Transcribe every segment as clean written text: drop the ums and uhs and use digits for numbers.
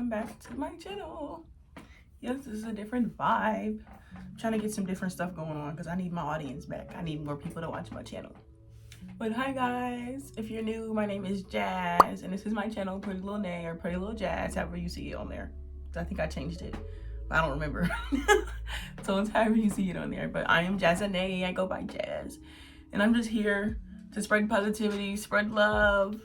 welcome back to my channel. Yes, this is a different vibe. I'm trying to get some different stuff going on because I need my audience back. I need more people to watch my channel. But hi guys, if you're new, my name is Jazz and this is my channel, Pretty Little Nay or Pretty Little Jazz, however you see it on there. I think I changed it, but I don't remember. So it's however you see it on there. But I am Jazz Nay, I go by Jazz. And I'm just here to spread positivity, spread love,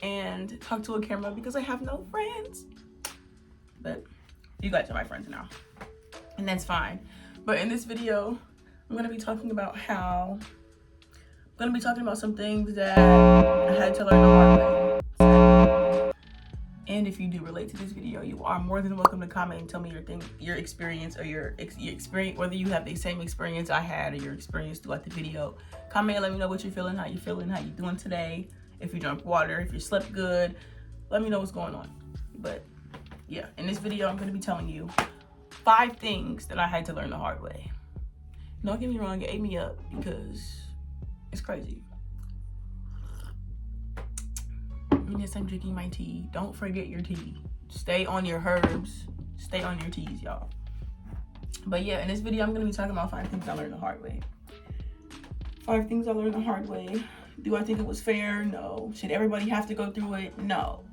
and talk to a camera because I have no friends. But you guys are my friends now, and that's fine. But in this video, I'm gonna be talking about some things that I had to learn the hard way. And if you do relate to this video, you are more than welcome to comment and tell me your experience or your experience, whether you have the same experience I had or your experience throughout the video. Comment and let me know what you're feeling, how you doing today. If you drank water, if you slept good, let me know what's going on. But yeah, in this video, I'm going to be telling you 5 things that I had to learn the hard way. Don't get me wrong, it ate me up because it's crazy. And yes, I'm drinking my tea. Don't forget your tea. Stay on your herbs. Stay on your teas, y'all. But yeah, in this video, I'm going to be talking about 5 things I learned the hard way. 5 things I learned the hard way. Do I think it was fair? No. Should everybody have to go through it? No.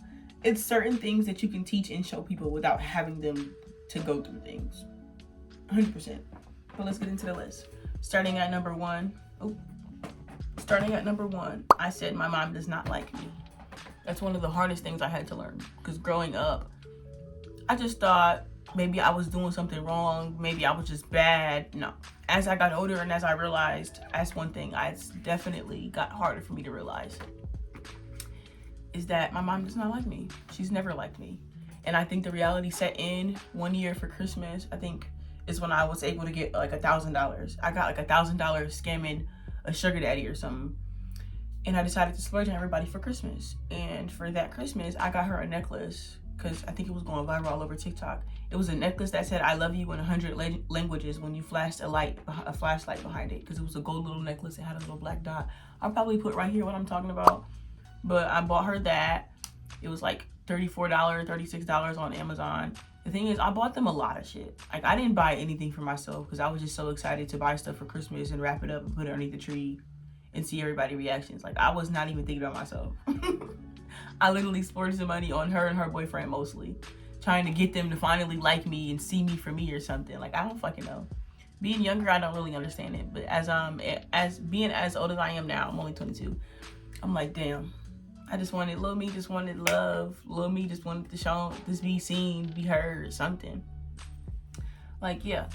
It's certain things that you can teach and show people without having them to go through things. 100%. But let's get into the list. Starting at number one, I said my mom does not like me. That's one of the hardest things I had to learn. Because growing up, I just thought maybe I was doing something wrong. Maybe I was just bad. No. As I got older and as I realized, that's one thing I definitely got harder for me to realize, is that my mom does not like me. She's never liked me. And I think the reality set in one year for Christmas, I think, is when I was able to get like $1,000. I got like $1,000 scamming a sugar daddy or something. And I decided to splurge on everybody for Christmas. And for that Christmas, I got her a necklace because I think it was going viral all over TikTok. It was a necklace that said, "I love you" in 100 languages when you flashed a flashlight behind it, because it was a gold little necklace. It had a little black dot. I'll probably put right here what I'm talking about. But I bought her that. It was like $34, $36 on Amazon. The thing is, I bought them a lot of shit. Like, I didn't buy anything for myself because I was just so excited to buy stuff for Christmas and wrap it up and put it underneath the tree and see everybody's reactions. Like, I was not even thinking about myself. I literally splurged the money on her and her boyfriend mostly, trying to get them to finally like me and see me for me or something. Like, I don't fucking know. Being younger, I don't really understand it. But as being as old as I am now, I'm only 22. I'm like, damn. Little me just wanted love. Little me just wanted to show, just be seen, be heard, something. Like, yeah.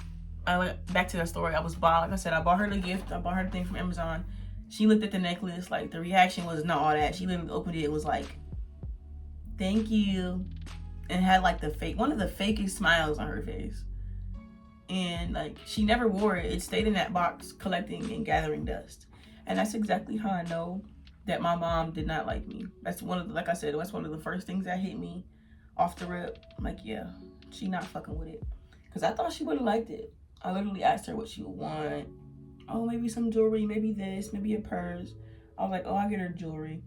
I went back to that story. Like I said, I bought her the gift. I bought her the thing from Amazon. She looked at the necklace. Like, the reaction was not all that. She literally opened it. It was like, "Thank you." And had like one of the fakest smiles on her face. And like, she never wore it. It stayed in that box collecting and gathering dust. And that's exactly how I know that my mom did not like me. That's like I said, that's one of the first things that hit me off the rip. I'm like, yeah, she not fucking with it. Because I thought she would have liked it. I literally asked her what she would want. Oh, maybe some jewelry, maybe this, maybe a purse. I was like, oh, I'll get her jewelry.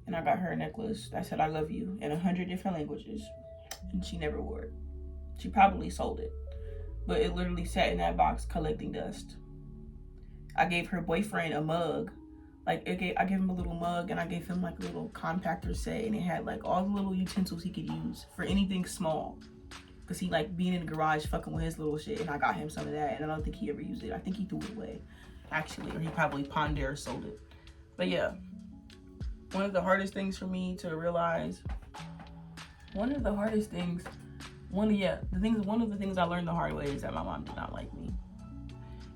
And I got her a necklace that said, "I love you" in 100 different languages. And she never wore it. She probably sold it. But it literally sat in that box collecting dust. I gave her boyfriend a mug. Like, I gave him a little mug, and I gave him like a little compactor set, and it had like all the little utensils he could use for anything small. Because he like being in the garage fucking with his little shit, and I got him some of that, and I don't think he ever used it. I think he threw it away, actually, or he probably pawned it or sold it. But yeah, one of the hardest things for me to realize, one of the things I learned the hard way is that my mom did not like me.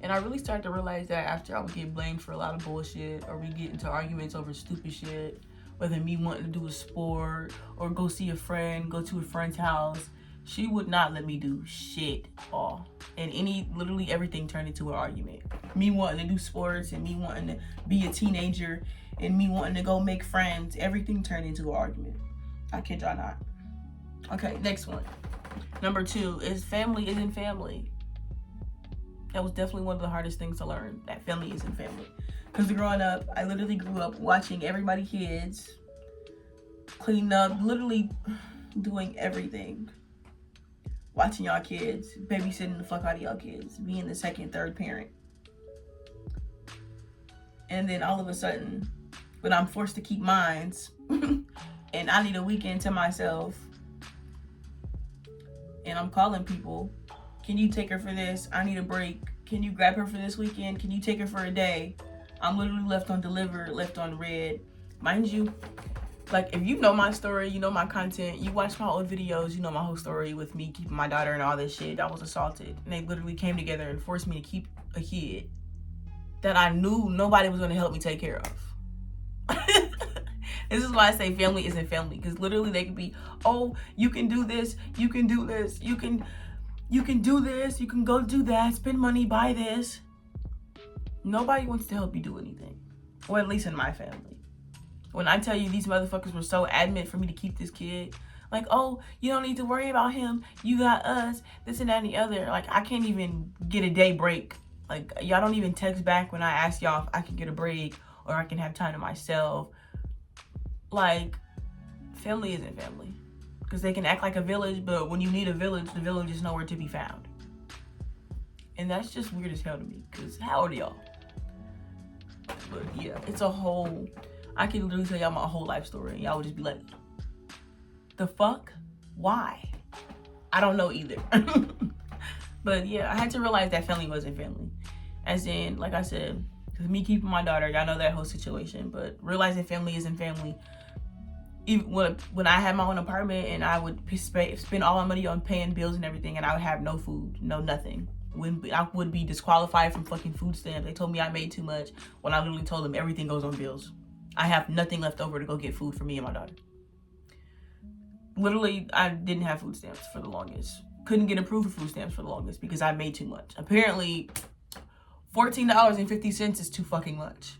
And I really started to realize that after I would get blamed for a lot of bullshit, or we get into arguments over stupid shit, whether me wanting to do a sport or go see a friend, go to a friend's house, she would not let me do shit all. And literally everything turned into an argument. Me wanting to do sports and me wanting to be a teenager and me wanting to go make friends, everything turned into an argument. I kid y'all not. Okay, next one. Number 2 is family isn't family. That was definitely one of the hardest things to learn, that family isn't family. Because growing up, I literally grew up watching everybody's kids clean up, literally doing everything. watching y'all kids, babysitting the fuck out of y'all kids, being the second, third parent. And then all of a sudden, when I'm forced to keep mines, and I need a weekend to myself, and I'm calling people, can you take her for this? I need a break. Can you grab her for this weekend? Can you take her for a day? I'm literally left on delivered, left on red. Mind you, like, if you know my story, you know my content, you watch my old videos, you know my whole story with me keeping my daughter and all this shit. I was assaulted. And they literally came together and forced me to keep a kid that I knew nobody was going to help me take care of. This is why I say family isn't family. Because literally they could be, oh, you can do this, you can do this, you can do this, you can go do that, spend money, buy this. Nobody wants to help you do anything. Or at least in my family. When I tell you these motherfuckers were so adamant for me to keep this kid, like, oh, you don't need to worry about him, you got us, this and that and the other. Like, I can't even get a day break. Like, y'all don't even text back when I ask y'all if I can get a break or I can have time to myself. Like, family isn't family. Because they can act like a village, but when you need a village, the village is nowhere to be found. And that's just weird as hell to me. Because how old are y'all? But yeah, it's a whole... I can literally tell y'all my whole life story and y'all would just be like, the fuck? Why? I don't know either. But yeah, I had to realize that family wasn't family. As in, like I said, with me keeping my daughter, y'all know that whole situation. But realizing family isn't family. Even when I had my own apartment and I would spend all my money on paying bills and everything, and I would have no food, no nothing. When I would be disqualified from fucking food stamps. They told me I made too much when I literally told them everything goes on bills. I have nothing left over to go get food for me and my daughter. Literally, I didn't have food stamps for the longest. Couldn't get approved for food stamps for the longest because I made too much. Apparently, $14.50 is too fucking much.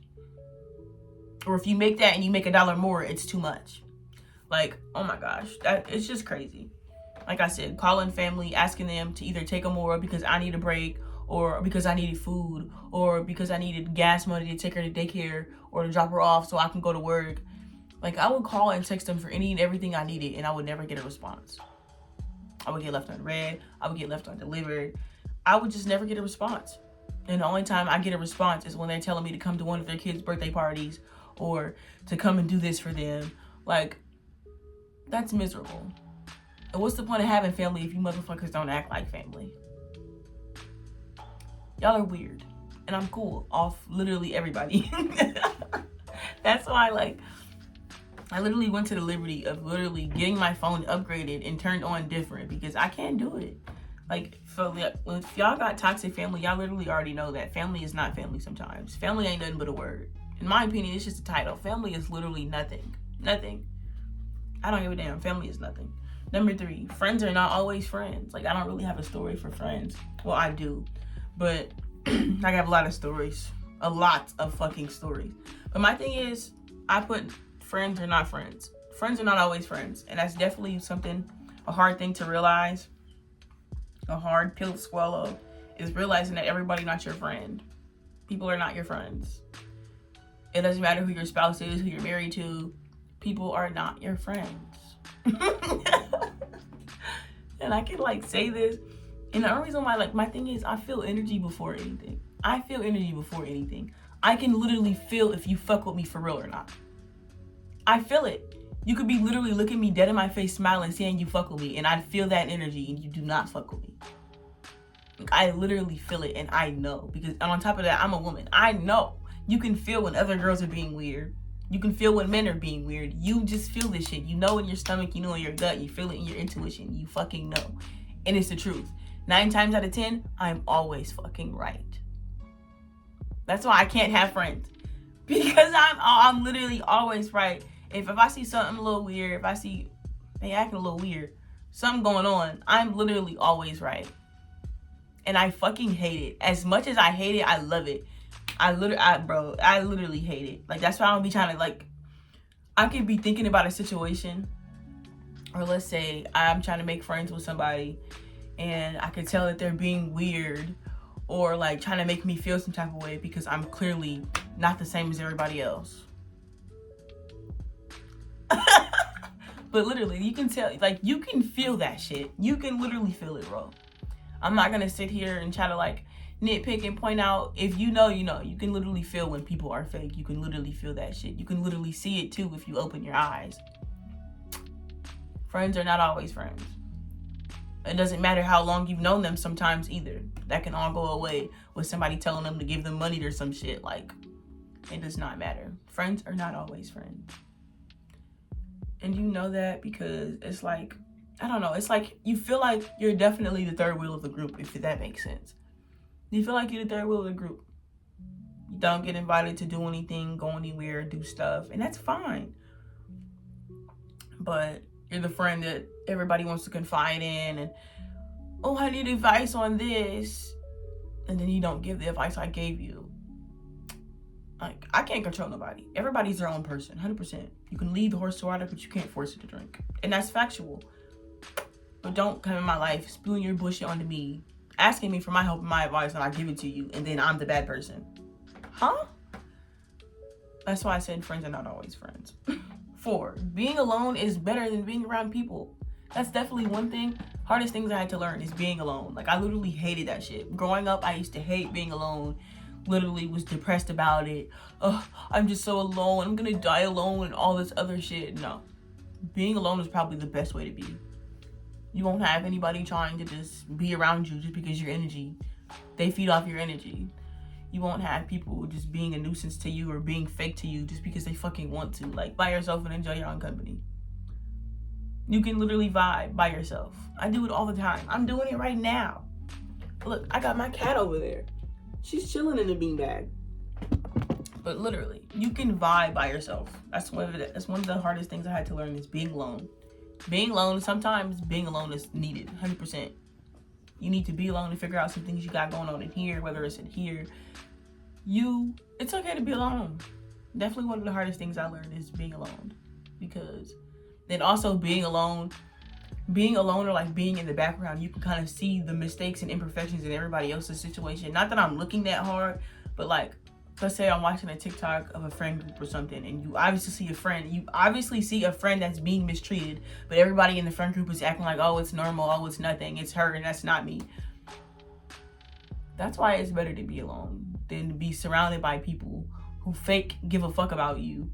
Or if you make that and you make $1 more, it's too much. Like, oh my gosh, it's just crazy. Like I said, calling family, asking them to either take a more because I need a break, or because I needed food, or because I needed gas money to take her to daycare, or to drop her off so I can go to work. Like, I would call and text them for any and everything I needed, and I would never get a response. I would get left on red, I would get left on delivered. I would just never get a response. And the only time I get a response is when they're telling me to come to one of their kids' birthday parties, or to come and do this for them. Like, that's miserable. And what's the point of having family if you motherfuckers don't act like family? Y'all are weird. And I'm cool off literally everybody. That's why, like, I literally went to the liberty of literally getting my phone upgraded and turned on different because I can't do it. Like, so if y'all got toxic family, y'all literally already know that family is not family sometimes. Family ain't nothing but a word. In my opinion, it's just a title. Family is literally nothing. Nothing. I don't give a damn. Family is nothing. Number 3, friends are not always friends. Like, I don't really have a story for friends. Well, I do. But I have a lot of stories. A lot of fucking stories. But my thing is, I put friends are not friends. Friends are not always friends. And that's definitely something, a hard thing to realize. A hard pill to swallow is realizing that everybody not your friend. People are not your friends. It doesn't matter who your spouse is, who you're married to. People are not your friends. And I can, like, say this. And the only reason why, like, my thing is, I feel energy before anything. I feel energy before anything. I can literally feel if you fuck with me for real or not. I feel it. You could be literally looking me dead in my face, smiling, saying you fuck with me, and I'd feel that energy, and you do not fuck with me. Like, I literally feel it, and I know. Because, and on top of that, I'm a woman. I know. You can feel when other girls are being weird. You can feel when men are being weird. You just feel this shit. You know in your stomach, you know in your gut, you feel it in your intuition. You fucking know. And it's the truth. 9 times out of 10, I'm always fucking right. That's why I can't have friends. Because I'm literally always right. If I see something a little weird, if I see they acting a little weird, something going on, I'm literally always right. And I fucking hate it. As much as I hate it, I love it. I literally hate it. Like, that's why I don't be trying to, like, I could be thinking about a situation, or let's say I'm trying to make friends with somebody, and I could tell that they're being weird, or, like, trying to make me feel some type of way because I'm clearly not the same as everybody else. But literally, you can tell, like, you can feel that shit. You can literally feel it, bro. I'm not gonna sit here and try to, like, nitpick and point out. If you know, you know. You can literally feel when people are fake. You can literally feel that shit. You can literally see it, too, if you open your eyes. Friends are not always friends. It doesn't matter how long you've known them sometimes, either. That can all go away with somebody telling them to give them money or some shit. Like, it does not matter. Friends are not always friends. And you know that because it's like, I don't know, it's like you feel like you're definitely the third wheel of the group, if that makes sense. You feel like you're the third wheel of the group. You don't get invited to do anything, go anywhere, do stuff, and that's fine. But you're the friend that everybody wants to confide in, and, oh, I need advice on this, and then you don't give the advice I gave you. Like, I can't control nobody. Everybody's their own person, 100%. You can lead the horse to water, but you can't force it to drink. And that's factual. But don't come in my life spewing your bullshit onto me, asking me for my help and my advice, and I give it to you, and then I'm the bad person. Huh? That's why I said friends are not always friends. 4, being alone is better than being around people. That's definitely one thing. Hardest things I had to learn is being alone. Like, I literally hated that shit. Growing up, I used to hate being alone. Literally was depressed about it. Oh, I'm just so alone. I'm gonna die alone and all this other shit. No. Being alone is probably the best way to be. You won't have anybody trying to just be around you just because your energy. They feed off your energy. You won't have people just being a nuisance to you or being fake to you just because they fucking want to. Like, by yourself and enjoy your own company. You can literally vibe by yourself. I do it all the time. I'm doing it right now. Look, I got my cat over there. She's chilling in the beanbag. But literally, you can vibe by yourself. That's one of the hardest things I had to learn is being alone. Being alone, sometimes being alone is needed, 100%. You need to be alone to figure out some things you got going on in here, whether it's in here. It's okay to be alone. Definitely one of the hardest things I learned is being alone. Because then also being alone or like being in the background, you can kind of see the mistakes and imperfections in everybody else's situation. Not that I'm looking that hard, but like, let's say I'm watching a TikTok of a friend group or something, and you obviously see a friend that's being mistreated, but everybody in the friend group is acting like, oh, it's normal, oh, it's nothing, it's her, and that's not me. That's why it's better to be alone than to be surrounded by people who fake give a fuck about you,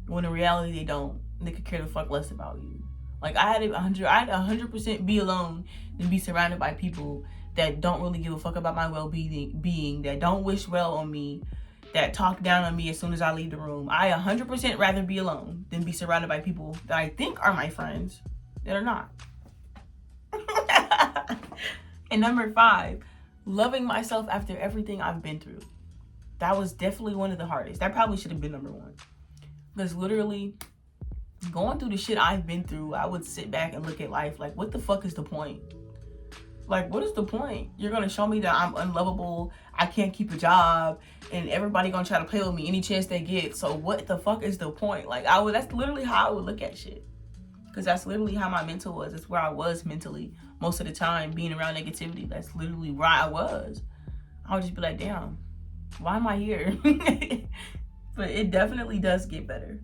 when in reality they don't. They could care the fuck less about you. Like, I had 100% be alone than be surrounded by people that don't really give a fuck about my well-being, that don't wish well on me, that talk down on me as soon as I leave the room. I 100% rather be alone than be surrounded by people that I think are my friends that are not. And number 5, loving myself after everything I've been through. That was definitely one of the hardest. That probably should have been number 1. Because literally, going through the shit I've been through, I would sit back and look at life like, what the fuck is the point? Like, what is the point? You're gonna show me that I'm unlovable, I can't keep a job, and everybody gonna try to play with me any chance they get. So what the fuck is the point? Like, that's literally how I would look at shit. Because that's literally how my mental was. That's where I was mentally most of the time, being around negativity. That's literally where I was. I would just be like, damn, why am I here? But it definitely does get better.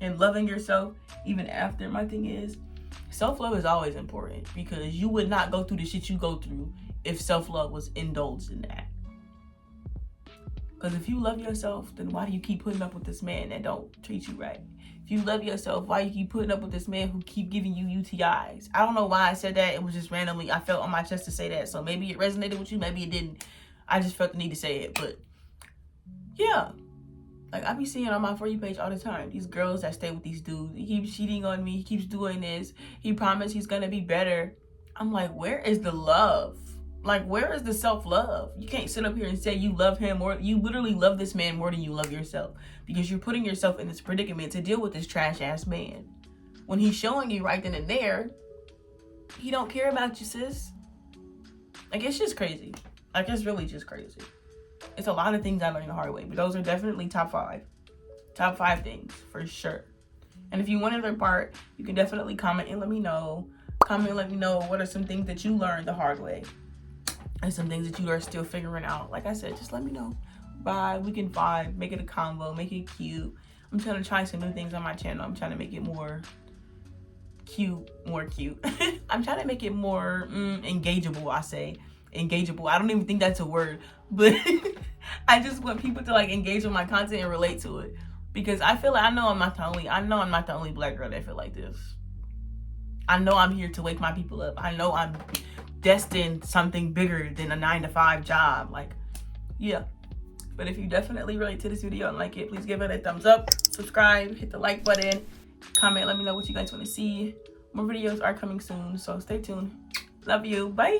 And loving yourself even after, my thing is, self-love is always important, because you would not go through the shit you go through if self-love was indulged in that. Because if you love yourself, then why do you keep putting up with this man that don't treat you right? If you love yourself, why you keep putting up with this man who keep giving you UTIs? I don't know why I said that. It was just randomly, I felt on my chest to say that. So maybe it resonated with you, maybe it didn't. I just felt the need to say it. But yeah. Like, I be seeing on my For You page all the time, these girls that stay with these dudes. He keeps cheating on me. He keeps doing this. He promised he's going to be better. I'm like, where is the love? Like, where is the self-love? You can't sit up here and say you love him, or you literally love this man more than you love yourself, because you're putting yourself in this predicament to deal with this trash-ass man. When he's showing you right then and there, he don't care about you, sis. Like, it's just crazy. Like, it's really just crazy. It's a lot of things I learned the hard way, but those are definitely top 5. Top 5 things, for sure. And if you want another part, you can definitely comment and let me know. Comment and let me know what are some things that you learned the hard way, and some things that you are still figuring out. Like I said, just let me know. Bye. We can vibe, make it a combo, make it cute. I'm trying to try some new things on my channel. I'm trying to make it more more cute. I'm trying to make it more engageable. I say engageable. I don't even think that's a word, but I just want people to like engage with my content and relate to it, because I feel like I know I'm not the only black girl that feel like this. I know I'm here to wake my people up. I know I'm destined something bigger than a 9-to-5 job. Like, yeah. But if you definitely relate to this video and like it, please give it a thumbs up, subscribe, hit the like button, comment, let me know what you guys want to see. More videos are coming soon, so stay tuned. Love you. Bye.